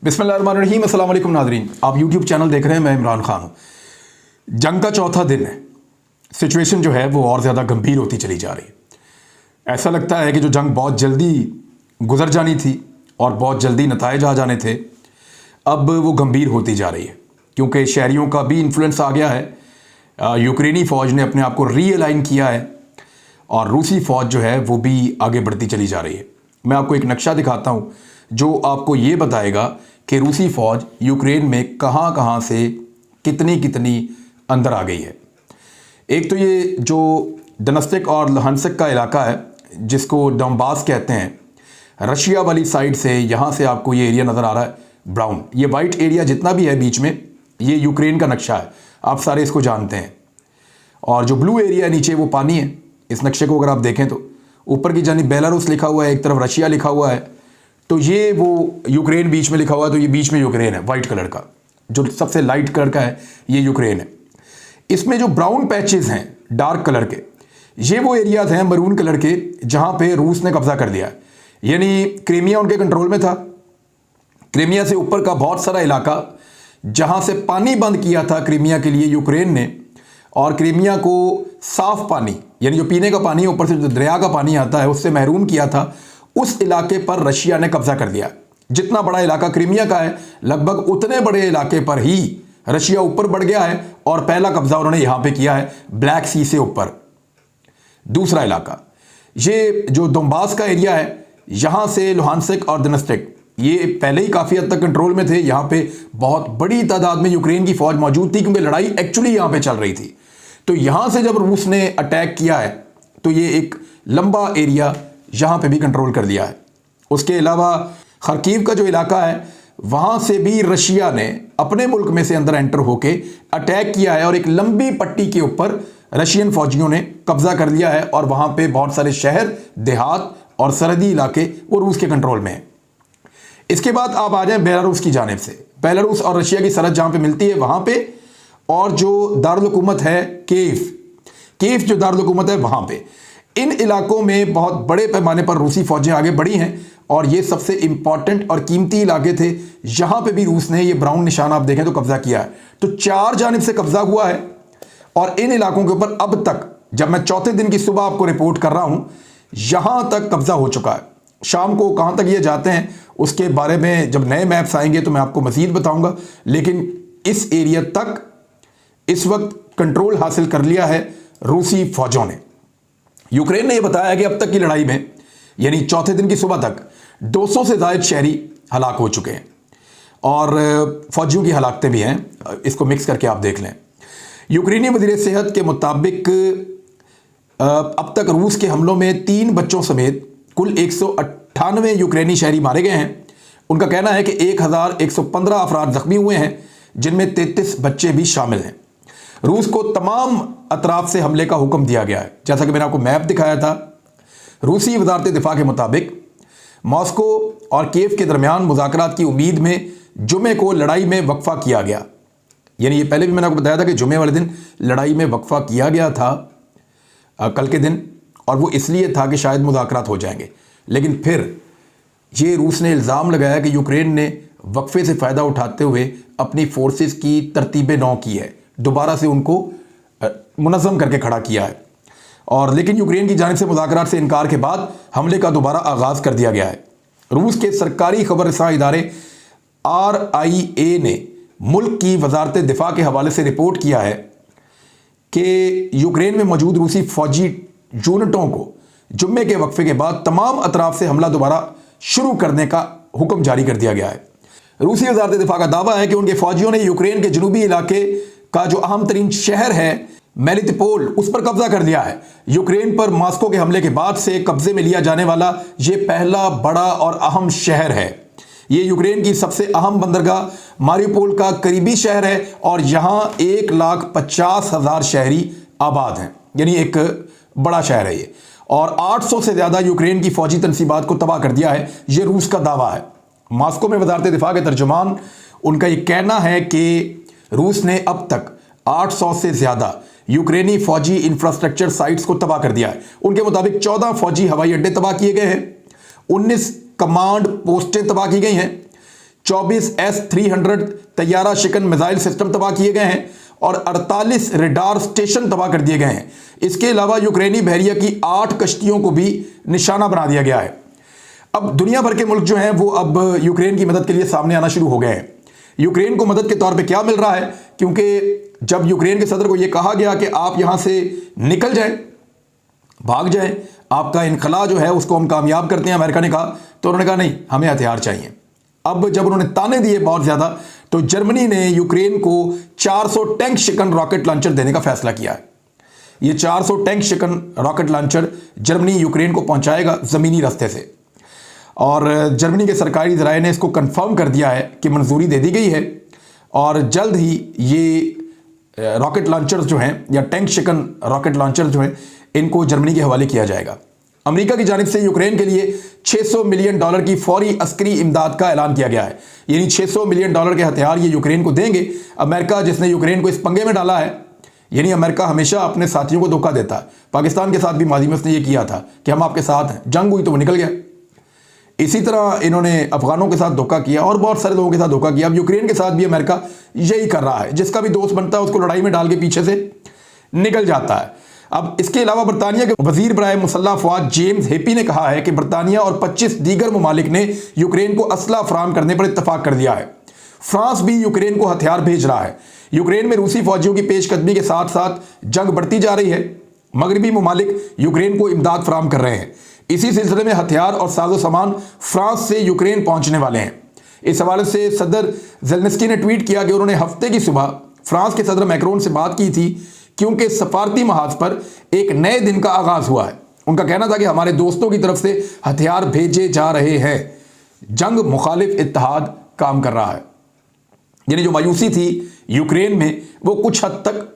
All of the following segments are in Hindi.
बिस्मिल्लाहिर्रहमानिर्रहीम। अस्सलाम वालेकुम नाज़रीन, आप यूट्यूब चैनल देख रहे हैं। मैं इमरान खान हूँ। जंग का चौथा दिन है। सिचुएशन जो है वो और ज़्यादा गंभीर होती चली जा रही है। ऐसा लगता है कि जो जंग बहुत जल्दी गुजर जानी थी और बहुत जल्दी नताइज आ जाने थे, अब वो गंभीर होती जा रही है, क्योंकि शहरियों का भी इन्फ्लुएंस आ गया है। यूक्रेनी फ़ौज ने अपने आप को रीअलाइन किया है और रूसी फ़ौज जो है वो भी आगे बढ़ती चली जा रही है। मैं आपको एक नक्शा दिखाता हूँ जो आपको ये बताएगा कि रूसी फ़ौज यूक्रेन में कहाँ कहाँ से कितनी कितनी अंदर आ गई है। एक तो ये जो डोनेत्स्क और लुहांस्क का इलाका है, जिसको डोंबास कहते हैं, रशिया वाली साइड से यहाँ से आपको ये एरिया नज़र आ रहा है ब्राउन। ये वाइट एरिया जितना भी है बीच में, ये यूक्रेन का नक्शा है, आप सारे इसको जानते हैं। और जो ब्लू एरिया है नीचे, वो पानी है। इस नक्शे को अगर आप देखें तो ऊपर की जानिब बेलारूस लिखा हुआ है, एक तरफ रशिया लिखा हुआ है, तो ये वो यूक्रेन बीच में लिखा हुआ है, तो ये बीच में यूक्रेन है। वाइट कलर का जो सबसे लाइट कलर का है, ये यूक्रेन है। इसमें जो ब्राउन पैचेस हैं डार्क कलर के, ये वो एरियाज हैं मरून कलर के जहां पे रूस ने कब्जा कर लिया है। यानी क्रीमिया उनके कंट्रोल में था। क्रीमिया से ऊपर का बहुत सारा इलाका जहां से पानी बंद किया था क्रीमिया के लिए यूक्रेन ने, और क्रीमिया को साफ पानी यानी जो पीने का पानी ऊपर से जो दरिया का पानी आता है उससे महरूम किया था, उस इलाके पर रशिया ने कब्जा कर लिया। जितना बड़ा इलाका क्रीमिया का है, लगभग उतने बड़े इलाके पर ही रशिया ऊपर बढ़ गया है और पहला कब्जा उन्होंने यहां पे किया है ब्लैक सी से ऊपर। दूसरा इलाका ये जो दोंबास का एरिया है, यहां से लुहांस्क और डोनेत्स्क ये पहले ही काफी हद तक कंट्रोल में थे। यहां पे बहुत बड़ी तादाद में यूक्रेन की फौज मौजूद थी, क्योंकि लड़ाई एक्चुअली यहां पे चल रही थी। तो यहां से जब रूस ने अटैक किया है तो ये एक लंबा एरिया यहां पे भी कंट्रोल कर लिया है। उसके अलावा खरकीव का जो इलाका है, वहां से भी रशिया ने अपने मुल्क में से अंदर एंटर होके अटैक किया है और एक लंबी पट्टी के ऊपर रशियन फौजियों ने कब्जा कर लिया है, और वहां पे बहुत सारे शहर, देहात और सरहदी इलाके वो रूस के कंट्रोल में है। इसके बाद आप आ जाएं बेलारूस की जानिब से। बेलारूस और रशिया की सरहद जहां पे मिलती है वहां पे, और जो दारुल हुकूमत है कीव जो दारुल हुकूमत है वहां पे, इन इलाकों में बहुत बड़े पैमाने पर रूसी फौजें आगे बढ़ी हैं और ये सबसे इंपॉर्टेंट और कीमती इलाके थे। यहां पे भी रूस ने, ये ब्राउन निशान आप देखें तो, कब्जा किया है। तो चार जानिब से कब्जा हुआ है और इन इलाकों के ऊपर अब तक, जब मैं चौथे दिन की सुबह आपको रिपोर्ट कर रहा हूं, यहां तक कब्जा हो चुका है। शाम को कहां तक ये जाते हैं उसके बारे में जब नए मैप्स आएंगे तो मैं आपको मजीद बताऊंगा, लेकिन इस एरिया तक इस वक्त कंट्रोल हासिल कर लिया है रूसी फौजों ने। यूक्रेन ने यह बताया कि अब तक की लड़ाई में, यानी चौथे दिन की सुबह तक, 200 से ज्यादा शहरी हलाक हो चुके हैं और फौजियों की हलाकतें भी हैं। इसको मिक्स करके आप देख लें। यूक्रेनी वज़ीर सेहत के मुताबिक अब तक रूस के हमलों में 3 बच्चों समेत कुल 198 यूक्रेनी शहरी मारे गए हैं। उनका कहना है कि 1115 अफराद जख्मी हुए हैं, जिनमें 33 बच्चे भी शामिल हैं। रूस को तमाम अतराफ से हमले का हुक्म दिया गया है। जैसा कि मैंने आपको मैप दिखाया था, रूसी वजारत दिफा के मुताबिक मॉस्को और कीव के दरमियान मुज़ाकरात की उम्मीद में जुमे को लड़ाई में वक्फा किया गया। यानी ये पहले भी मैंने आपको बताया था कि जुमे वाले दिन लड़ाई में वक्फा किया गया था, कल के दिन, और वो इसलिए था कि शायद मुज़ाकरात हो जाएंगे। लेकिन फिर ये रूस ने इल्ज़ाम लगाया कि यूक्रेन ने वक्फे से फ़ायदा उठाते हुए अपनी फोर्सेस की तरतीबें नौ की है, दोबारा से उनको मुनज़्ज़म करके खड़ा किया है। और लेकिन यूक्रेन की जानिब से मुज़ाकरात से इनकार के बाद हमले का दोबारा आगाज़ कर दिया गया है। रूस के सरकारी खबर रसां इदारे RIA ने मुल्क की वजारत दिफा के हवाले से रिपोर्ट किया है कि यूक्रेन में मौजूद रूसी फौजी यूनिटों को जुम्मे के वक्फे के बाद तमाम अतराफ से हमला दोबारा शुरू करने का हुक्म जारी कर दिया गया है। रूसी वजारत दिफा का दावा है कि उनके फौजियों ने यूक्रेन के जनूबी इलाके का जो अहम तरीन शहर है मेलिटोपोल, उस पर कब्जा कर लिया है। यूक्रेन पर मॉस्को के हमले के बाद से कब्जे में लिया जाने वाला यह पहला बड़ा और अहम शहर है। यह यूक्रेन की सबसे अहम बंदरगाह मारियोपोल का करीबी शहर है और यहां 1,50,000 शहरी आबाद हैं, यानी एक बड़ा शहर है ये। और 800 से ज्यादा यूक्रेन की फौजी तनसीबात को तबाह कर दिया है, यह रूस का दावा है। मॉस्को में वजारत दिफा के तर्जुमान, उनका यह कहना है कि रूस ने अब तक 800 से ज्यादा यूक्रेनी फौजी इंफ्रास्ट्रक्चर साइट्स को तबाह कर दिया है। उनके मुताबिक 14 फौजी हवाई अड्डे तबाह किए गए हैं, 19 कमांड पोस्टें तबाह की गई हैं, 24S-300 तैयारा शिकन मिसाइल सिस्टम तबाह किए गए हैं और 48 रडार स्टेशन तबाह कर दिए गए हैं। इसके अलावा यूक्रेनी बहरिया की 8 कश्तियों को भी निशाना बना दिया गया है। अब दुनिया भर के मुल्क जो हैं वो अब यूक्रेन की मदद के लिए सामने आना शुरू हो गए हैं। यूक्रेन को मदद के तौर पे क्या मिल रहा है, क्योंकि जब यूक्रेन के सदर को यह कहा गया कि आप यहां से निकल जाएं, भाग जाएं, आपका इनखला जो है उसको हम कामयाब करते हैं, अमेरिका ने कहा, तो उन्होंने कहा नहीं, हमें हथियार चाहिए। अब जब उन्होंने ताने दिए बहुत ज्यादा, तो जर्मनी ने यूक्रेन को 400 टैंक शिकन रॉकेट लॉन्चर देने का फैसला किया है। ये 400 टैंक शिकन रॉकेट लॉन्चर जर्मनी यूक्रेन को पहुंचाएगा जमीनी रास्ते से, और जर्मनी के सरकारी ज़राए ने इसको कंफर्म कर दिया है कि मंजूरी दे दी गई है और जल्द ही ये रॉकेट लॉन्चर्स जो हैं या टैंक शिकन रॉकेट लॉन्चर जो हैं इनको जर्मनी के हवाले किया जाएगा। अमेरिका की जानिब से यूक्रेन के लिए $600 मिलियन की फौरी अस्करी इमदाद का ऐलान किया गया है। यानी $600 मिलियन के हथियार ये यूक्रेन को देंगे। अमेरिका, जिसने यूक्रेन को इस पंगे में डाला है, यानी अमेरिका हमेशा अपने साथियों को धोखा देता है। पाकिस्तान के साथ भी माजी में उसने ये किया था कि हम आपके साथ हैं, जंग हुई तो वो निकल गया। इसी तरह इन्होंने अफगानों के साथ धोखा किया और बहुत सारे लोगों के साथ धोखा किया। अब यूक्रेन के साथ भी अमेरिका यही कर रहा है। जिसका भी दोस्त बनता है उसको लड़ाई में डाल के पीछे से निकल जाता है। अब इसके अलावा बरतानिया के वजीर बराए मुसल्लह अफवाज जेम्स हेपी ने कहा है कि बरतानिया और 25 दीगर ममालिक ने यूक्रेन को असला फराहम करने पर इत्तफाक कर दिया है। फ्रांस भी यूक्रेन को हथियार भेज रहा है। यूक्रेन में रूसी फौजियों की पेशकदमी के साथ साथ जंग बढ़ती जा रही है। मगरबी ममालिक यूक्रेन को इमदाद फराहम कर रहे हैं। इसी सिलसिले में हथियार और साजो सामान फ्रांस से यूक्रेन पहुंचने वाले हैं। इस हवाले से सदर ज़ेलेंस्की ने ट्वीट किया कि उन्होंने हफ्ते की सुबह फ्रांस के सदर मैक्रोन से बात की थी, क्योंकि सफारती महाज पर एक नए दिन का आगाज हुआ है। उनका कहना था कि हमारे दोस्तों की तरफ से हथियार भेजे जा रहे हैं। जंग मुखालिफ इत्तेहाद काम कर रहा है। यानी जो मायूसी थी यूक्रेन में वो कुछ हद तक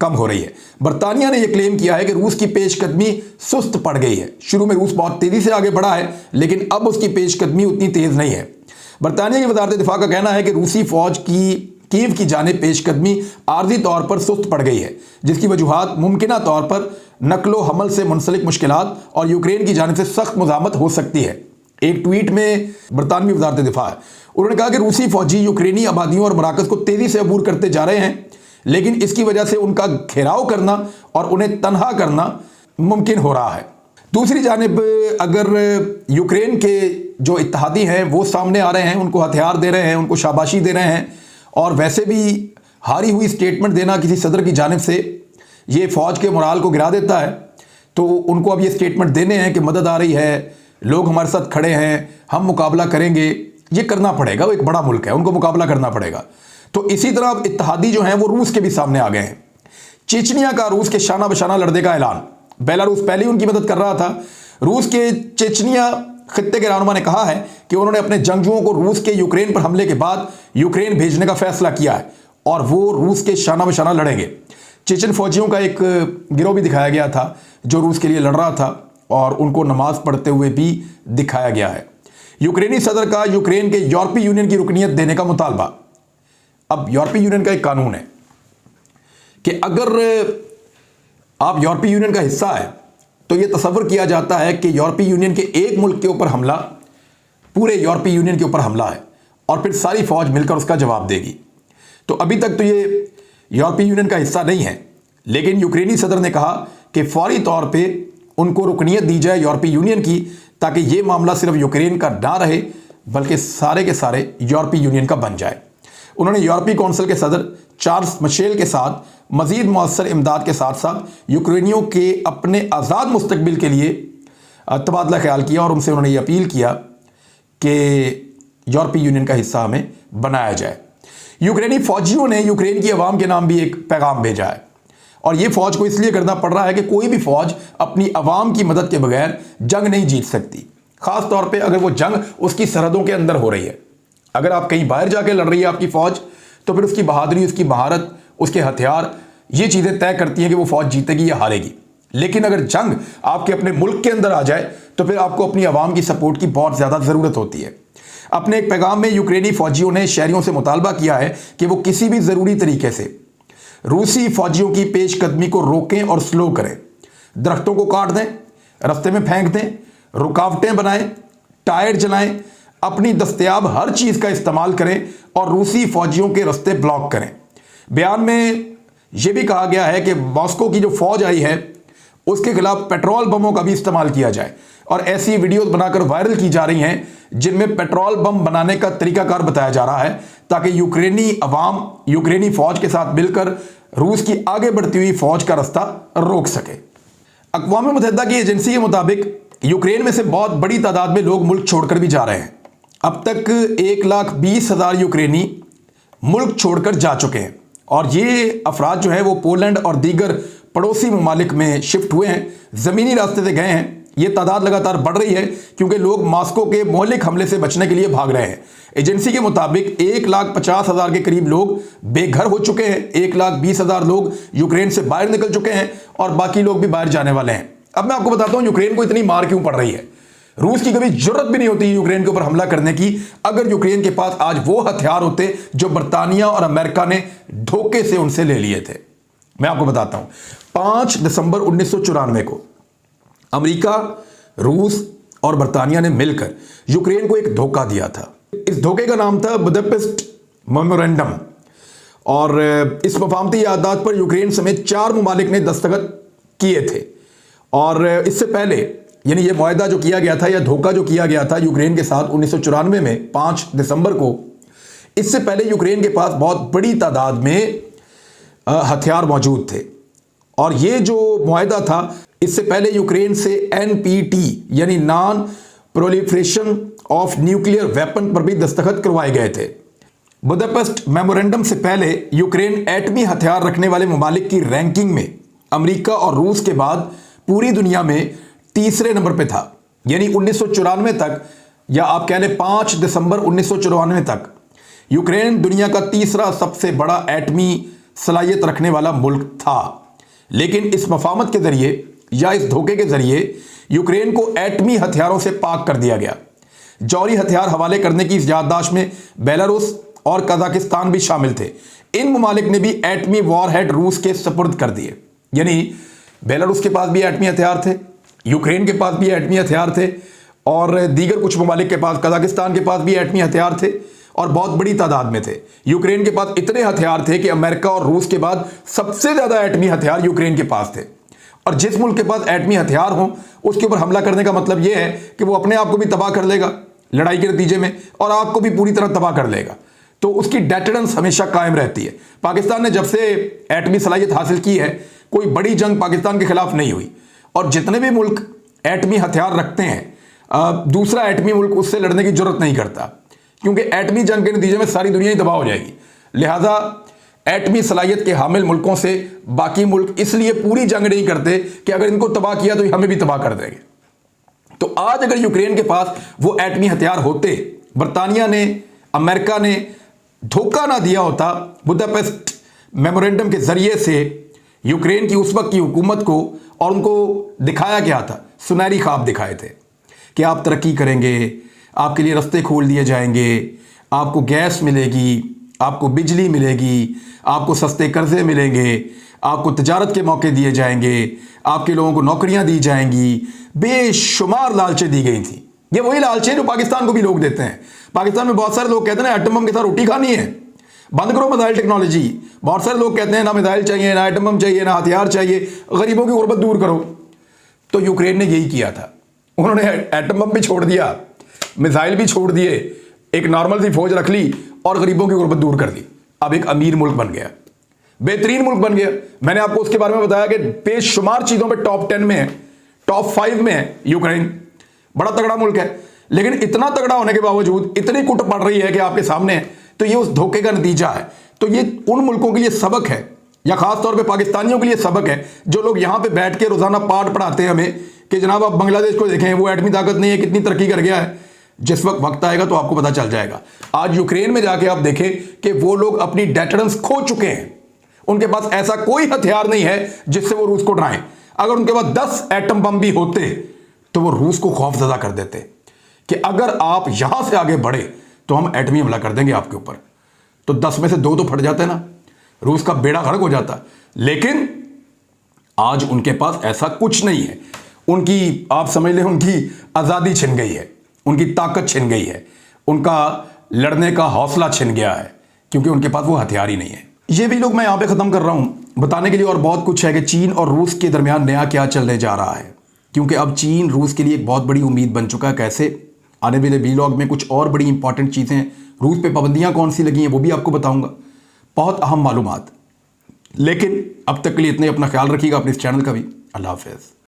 कम हो रही है। बरतानिया ने यह क्लेम किया है कि रूस की पेशकदमी सुस्त पड़ गई है। शुरू में रूस बहुत तेजी से आगे बढ़ा है, लेकिन अब उसकी पेशकदमी उतनी तेज नहीं है। बरतानिया की वजारत दिफा का कहना है कि रूसी फौज की कीव की जानिब पेशकदमी आर्जी तौर पर सुस्त पड़ गई है, जिसकी वजूहात मुमकिना तौर पर नकलो हमल से मुंसलिक मुश्किलात और यूक्रेन की जानिब से सख्त मुज़ामत हो सकती है। एक ट्वीट में बरतानवी वजारत दिफा है, उन्होंने कहा कि रूसी फौजी यूक्रेनी आबादियों और मराकज़ को तेजी से अबूर करते जा रहे हैं, लेकिन इसकी वजह से उनका घेराव करना और उन्हें तनहा करना मुमकिन हो रहा है। दूसरी जानिब अगर यूक्रेन के जो इत्तेहादी हैं वो सामने आ रहे हैं, उनको हथियार दे रहे हैं, उनको शाबाशी दे रहे हैं, और वैसे भी हारी हुई स्टेटमेंट देना किसी सदर की जानिब से ये फ़ौज के मोराल को गिरा देता है, तो उनको अब ये स्टेटमेंट देने हैं कि मदद आ रही है, लोग हमारे साथ खड़े हैं, हम मुकाबला करेंगे। ये करना पड़ेगा, वो एक बड़ा मुल्क है, उनको मुकाबला करना पड़ेगा। तो इसी तरह अब इत्तेहादी जो हैं वो रूस के भी सामने आ गए हैं। चेचनिया का रूस के शाना बशाना लड़ने का ऐलान। बेलारूस पहले ही उनकी मदद कर रहा था। रूस के चेचनिया खित्ते के रहनुमा ने कहा है कि उन्होंने अपने जंगजुओं को रूस के यूक्रेन पर हमले के बाद यूक्रेन भेजने का फैसला किया है और वो रूस के शाना बशाना लड़ेंगे। चेचन फौजियों का एक गिरोह भी दिखाया गया था जो रूस के लिए लड़ रहा था, और उनको नमाज पढ़ते हुए भी दिखाया गया है। यूक्रेनी सदर का यूक्रेन के यूरोपीय यूनियन की रुकनीत देने का मुतालबा। अब यूरोपीय यूनियन का एक कानून है कि अगर आप यूरोपीय यूनियन का हिस्सा है तो यह तसव्वुर किया जाता है कि यूरोपीय यूनियन के एक मुल्क के ऊपर हमला पूरे यूरोपीय यूनियन के ऊपर हमला है और फिर सारी फौज मिलकर उसका जवाब देगी। तो अभी तक तो ये यूरोपीय यूनियन का हिस्सा नहीं है, लेकिन यूक्रेनी सदर ने कहा कि फौरी तौर पे उनको रुकनीत दी जाए यूरोपीय यूनियन की, ताकि ये मामला सिर्फ यूक्रेन का ना रहे बल्कि सारे के सारे यूरोपीय यूनियन का बन जाए। उन्होंने यूरोपीय कौंसिल के सदर चार्ल्स मिशेल के साथ मजीद मौसर इमदाद के साथ साथ यूक्रेनियों के अपने आज़ाद मुस्तकबिल के लिए तबादला ख्याल किया और उनसे उन्होंने ये अपील किया कि यूरोपीय यूनियन का हिस्सा हमें बनाया जाए। यूक्रेनी फौजियों ने यूक्रेन की अवाम के नाम भी एक पैगाम भेजा है, और ये फौज को इसलिए करना पड़ रहा है कि कोई भी फौज अपनी अवाम की मदद के बगैर जंग नहीं जीत सकती, खास तौर पे अगर वो जंग उसकी सरहदों के अंदर हो रही है। अगर आप कहीं बाहर जाके लड़ रही है आपकी फौज, तो फिर उसकी बहादुरी, उसकी महारत, उसके हथियार, ये चीजें तय करती हैं कि वो फौज जीतेगी या हारेगी। लेकिन अगर जंग आपके अपने मुल्क के अंदर आ जाए तो फिर आपको अपनी आवाम की सपोर्ट की बहुत ज्यादा जरूरत होती है। अपने एक पैगाम में यूक्रेनी फौजियों ने शहरियों से मुतालबा किया है कि वो किसी भी जरूरी तरीके से रूसी फौजियों की पेशकदमी को रोकें और स्लो करें। दरख्तों को काट दें, रास्ते में फेंक दें, रुकावटें बनाएं, टायर जलाएं, अपनी दस्तयाब हर चीज का इस्तेमाल करें और रूसी फौजियों के रास्ते ब्लॉक करें। बयान में यह भी कहा गया है कि मॉस्को की जो फौज आई है उसके खिलाफ पेट्रोल बमों का भी इस्तेमाल किया जाए और ऐसी वीडियोस बनाकर वायरल की जा रही हैं जिनमें पेट्रोल बम बनाने का तरीकाकार बताया जा रहा है ताकि यूक्रेनी अवाम यूक्रेनी फौज के साथ मिलकर रूस की आगे बढ़ती हुई फौज का रास्ता रोक सके। अक़वाम मुत्तहिदा की एजेंसी के मुताबिक यूक्रेन में से बहुत बड़ी तादाद में लोग मुल्क छोड़कर भी जा रहे हैं। अब तक 1,20,000 यूक्रेनी मुल्क छोड़कर जा चुके हैं और ये अफराद जो है वो पोलैंड और दीगर पड़ोसी ममालिक में शिफ्ट हुए हैं, ज़मीनी रास्ते से गए हैं। ये तादाद लगातार बढ़ रही है क्योंकि लोग मॉस्को के मौलिक हमले से बचने के लिए भाग रहे हैं। एजेंसी के मुताबिक 1,50,000 के करीब लोग बेघर हो चुके हैं, 1,20,000 लोग यूक्रेन से बाहर निकल चुके हैं और बाकी लोग भी बाहर जाने वाले हैं। अब मैं आपको बताता हूं यूक्रेन को इतनी मार क्यों पड़ रही है। रूस की कभी जरूरत भी नहीं होती यूक्रेन के ऊपर हमला करने की अगर यूक्रेन के पास आज वो हथियार होते जो बर्तानिया और अमेरिका ने धोखे से उनसे ले लिए थे। मैं आपको बताता हूं 5 दिसंबर 1994 को अमेरिका, रूस और बर्तानिया ने मिलकर यूक्रेन को एक धोखा दिया था। इस धोखे का नाम था बुदापेस्ट मेमोरेंडम और इस मफाहमती याददाश्त पर यूक्रेन समेत 4 ममालिक ने दस्तखत किए थे और इससे पहले यानी ये मुआहदा जो किया गया था या धोखा जो किया गया था यूक्रेन के साथ 1994 में 5 दिसंबर को, इससे पहले यूक्रेन के पास बहुत बड़ी तादाद में हथियार मौजूद थे और ये जो मुआहदा था इससे पहले यूक्रेन से NPT यानी non proliferation of nuclear weapon पर भी दस्तखत करवाए गए थे। बुदापेस्ट मेमोरेंडम से पहले यूक्रेन एटमी हथियार रखने वाले ममालिक की रैंकिंग में अमेरिका और रूस के बाद पूरी दुनिया में तीसरे नंबर पे था। यानी 1994 तक या आप कह लें 5 दिसंबर 1994 तक यूक्रेन दुनिया का तीसरा सबसे बड़ा एटमी सलाहियत रखने वाला मुल्क था। लेकिन इस मफाहमत के जरिए या इस धोखे के जरिए यूक्रेन को एटमी हथियारों से पाक कर दिया गया। जौहरी हथियार हवाले करने की इस याददाश्त में बेलारूस और कजाकिस्तान भी शामिल थे। इन ममालिक ने भी एटमी वॉरहेड रूस के सपुर्द कर दिए। यानी बेलारूस के पास भी एटमी हथियार थे, यूक्रेन के पास भी एटमी हथियार थे और दीगर कुछ ममालिक के पास, कजाकिस्तान के पास भी एटमी हथियार थे और बहुत बड़ी तादाद में थे। यूक्रेन के पास इतने हथियार थे कि अमेरिका और रूस के बाद सबसे ज्यादा एटमी हथियार यूक्रेन के पास थे। और जिस मुल्क के पास एटमी हथियार हो उसके ऊपर हमला करने का मतलब यह है कि वो अपने आप को भी तबाह कर लेगा लड़ाई के नतीजे में और आपको भी पूरी तरह तबाह कर लेगा। तो उसकी डेटरेंस हमेशा कायम रहती है। पाकिस्तान ने जब से एटमी सलाहियत हासिल की है कोई बड़ी जंग पाकिस्तान के खिलाफ नहीं हुई और जितने भी मुल्क एटमी हथियार रखते हैं दूसरा एटमी मुल्क उससे लड़ने की जरूरत नहीं करता क्योंकि एटमी जंग के नतीजे में सारी दुनिया ही तबाह हो जाएगी। लिहाजा एटमी सलाहियत के हामिल मुल्कों से बाकी मुल्क इसलिए पूरी जंग नहीं करते कि अगर इनको तबाह किया तो हमें भी तबाह कर देंगे। तो आज अगर यूक्रेन के पास वो एटमी हथियार होते, बर्तानिया ने, अमेरिका ने धोखा ना दिया होता बुदापेस्ट मेमोरेंडम के जरिए से यूक्रेन की उस वक्त की हुकूमत को और उनको दिखाया क्या था, सुनहरी ख्वाब दिखाए थे कि आप तरक्की करेंगे, आपके लिए रास्ते खोल दिए जाएंगे, आपको गैस मिलेगी, आपको बिजली मिलेगी, आपको सस्ते कर्जे मिलेंगे, आपको तजारत के मौके दिए जाएंगे, आपके लोगों को नौकरियां दी जाएंगी, बेशुमार लालचें दी गई थी। ये वही लालचें जो पाकिस्तान को भी लोग देते हैं। पाकिस्तान में बहुत सारे लोग कहते हैं ना एटम बम के साथ रोटी खानी है, बंद करो मिसाइल टेक्नोलॉजी। बहुत सारे लोग कहते हैं ना मिसाइल चाहिए, ना एटम बम चाहिए, ना हथियार चाहिए, गरीबों की गुर्बत दूर करो। तो यूक्रेन ने यही किया था, उन्होंने एटम बम भी छोड़ दिया, मिसाइल भी छोड़ दिए, एक नॉर्मल सी फौज रख ली और गरीबों की गुर्बत दूर कर दी। अब एक अमीर मुल्क बन गया, बेहतरीन मुल्क बन गया। मैंने आपको उसके बारे में बताया कि बेशुमार चीजों पे टॉप 10 में है, टॉप 5 में है यूक्रेन। बड़ा तगड़ा मुल्क है, लेकिन इतना तगड़ा होने के बावजूद इतनी कुट पड़ रही है कि आपके सामने है। तो ये उस धोखे का नतीजा है। तो ये उन मुल्कों के लिए सबक है या खास तौर पे पाकिस्तानियों के लिए सबक है जो लोग यहां पे बैठ के रोजाना पाठ पढ़ाते हैं हमें कि जनाब आप बांग्लादेश को देखें, वो एटमी ताकत नहीं है, कितनी तरक्की कर गया है। जिस वक्त आएगा तो आपको पता चल जाएगा। आज यूक्रेन में जाके आप देखें कि वो लोग अपनी डेटरेंस खो चुके हैं। उनके पास ऐसा कोई हथियार नहीं है जिससे वो रूस को डराएं। अगर उनके पास 10 एटम बम भी होते तो वो रूस को खौफजदा कर देते कि अगर आप यहां से आगे बढ़े तो हम एटमी हमला कर देंगे आपके ऊपर। तो 10 में से 2 तो फट जाते ना, रूस का बेड़ा गर्क हो जाता। लेकिन आज उनके पास ऐसा कुछ नहीं है। उनकी आप समझ लें उनकी आजादी छिन गई है, उनकी ताकत छिन गई है। उनका लड़ने का हौसला छिन गया है, क्योंकि उनके पास वो हथियार ही नहीं है। ये भी लोग मैं यहाँ पे ख़त्म कर रहा हूँ। बताने के लिए और बहुत कुछ है कि चीन और रूस के दरमियान नया क्या चलने जा रहा है, क्योंकि अब चीन रूस के लिए एक बहुत बड़ी उम्मीद बन चुका है। कैसे, आने वाले वीलॉग में कुछ और बड़ी इंपॉर्टेंट चीज़ें, रूस पे पाबंदियाँ कौन सी लगी हैं वो भी आपको बताऊँगा, बहुत अहम मालूमात। लेकिन अब तक के लिए इतने, अपना ख्याल रखिएगा, अपने इस चैनल का भी। अल्लाह हाफ़िज़।